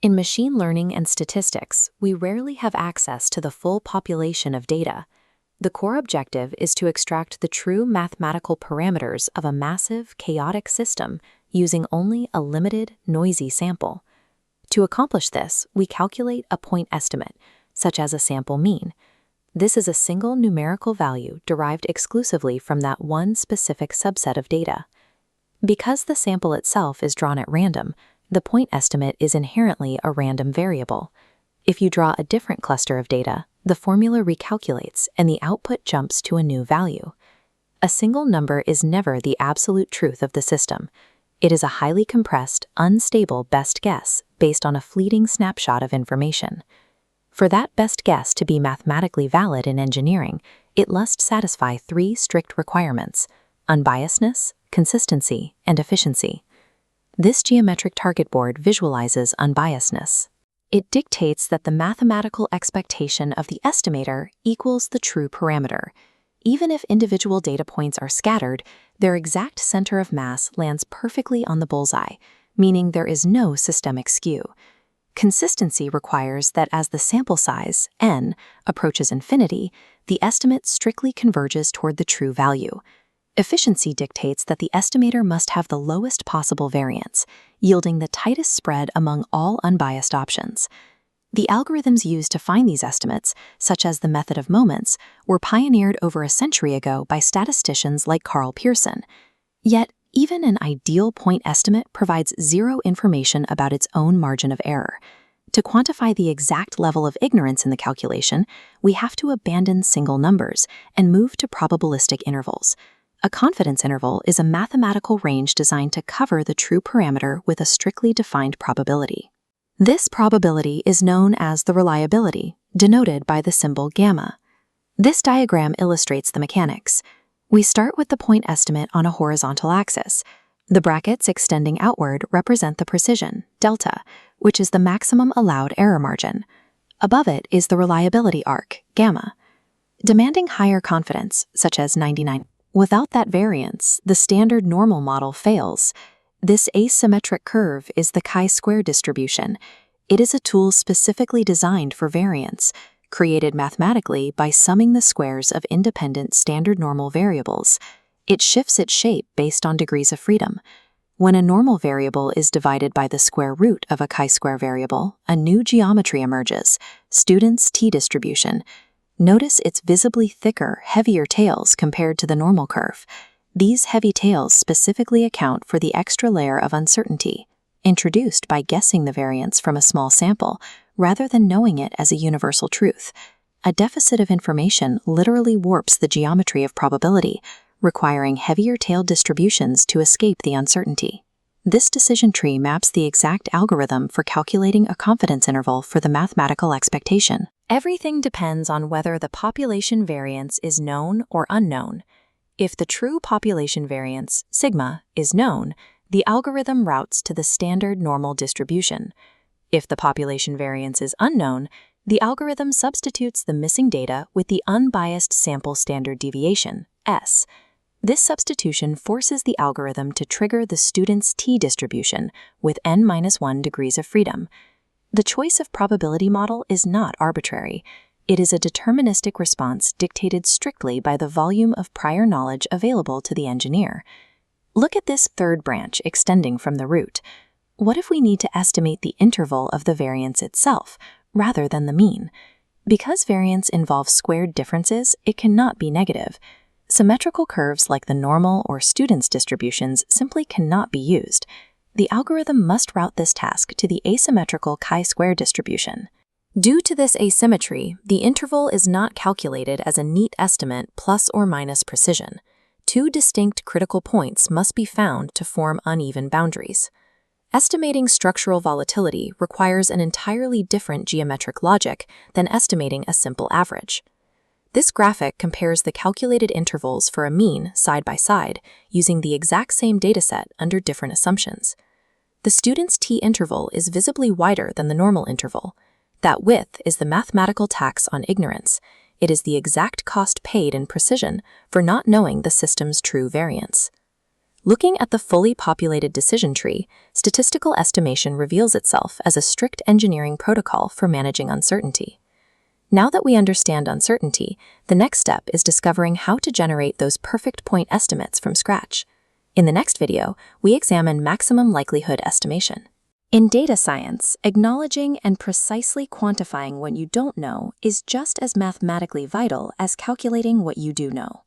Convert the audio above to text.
In machine learning and statistics, we rarely have access to the full population of data. The core objective is to extract the true mathematical parameters of a massive, chaotic system using only a limited, noisy sample. To accomplish this, we calculate a point estimate, such as a sample mean. This is a single numerical value derived exclusively from that one specific subset of data. Because the sample itself is drawn at random, the point estimate is inherently a random variable. If you draw a different cluster of data, the formula recalculates and the output jumps to a new value. A single number is never the absolute truth of the system. It is a highly compressed, unstable best guess based on a fleeting snapshot of information. For that best guess to be mathematically valid in engineering, it must satisfy three strict requirements: unbiasedness, consistency, and efficiency. This geometric target board visualizes unbiasedness. It dictates that the mathematical expectation of the estimator equals the true parameter. Even if individual data points are scattered, their exact center of mass lands perfectly on the bullseye, meaning there is no systemic skew. Consistency requires that as the sample size, n, approaches infinity, the estimate strictly converges toward the true value. Efficiency dictates that the estimator must have the lowest possible variance, yielding the tightest spread among all unbiased options. The algorithms used to find these estimates, such as the method of moments, were pioneered over a century ago by statisticians like Carl Pearson. Yet, even an ideal point estimate provides zero information about its own margin of error. To quantify the exact level of ignorance in the calculation, we have to abandon single numbers and move to probabilistic intervals. A confidence interval is a mathematical range designed to cover the true parameter with a strictly defined probability. This probability is known as the reliability, denoted by the symbol gamma. This diagram illustrates the mechanics. We start with the point estimate on a horizontal axis. The brackets extending outward represent the precision, delta, which is the maximum allowed error margin. Above it is the reliability arc, gamma. Demanding higher confidence, such as 99. Without that variance, the standard normal model fails. This asymmetric curve is the chi-square distribution. It is a tool specifically designed for variance, created mathematically by summing the squares of independent standard normal variables. It shifts its shape based on degrees of freedom. When a normal variable is divided by the square root of a chi-square variable, a new geometry emerges, Student's t-distribution. Notice its visibly thicker, heavier tails compared to the normal curve. These heavy tails specifically account for the extra layer of uncertainty, introduced by guessing the variance from a small sample, rather than knowing it as a universal truth. A deficit of information literally warps the geometry of probability, requiring heavier tailed distributions to escape the uncertainty. This decision tree maps the exact algorithm for calculating a confidence interval for the mathematical expectation. Everything depends on whether the population variance is known or unknown. If the true population variance, sigma, is known, the algorithm routes to the standard normal distribution. If the population variance is unknown, the algorithm substitutes the missing data with the unbiased sample standard deviation, S. This substitution forces the algorithm to trigger the student's t-distribution with n-1 degrees of freedom. The choice of probability model is not arbitrary. It is a deterministic response dictated strictly by the volume of prior knowledge available to the engineer. Look at this third branch extending from the root. What if we need to estimate the interval of the variance itself, rather than the mean? Because variance involves squared differences, it cannot be negative. Symmetrical curves like the normal or student's distributions simply cannot be used. The algorithm must route this task to the asymmetrical chi-square distribution. Due to this asymmetry, the interval is not calculated as a neat estimate plus or minus precision. Two distinct critical points must be found to form uneven boundaries. Estimating structural volatility requires an entirely different geometric logic than estimating a simple average. This graphic compares the calculated intervals for a mean side by side using the exact same dataset under different assumptions. The student's t-interval is visibly wider than the normal interval. That width is the mathematical tax on ignorance. It is the exact cost paid in precision for not knowing the system's true variance. Looking at the fully populated decision tree, statistical estimation reveals itself as a strict engineering protocol for managing uncertainty. Now that we understand uncertainty, the next step is discovering how to generate those perfect point estimates from scratch. In the next video, we examine maximum likelihood estimation. In data science, acknowledging and precisely quantifying what you don't know is just as mathematically vital as calculating what you do know.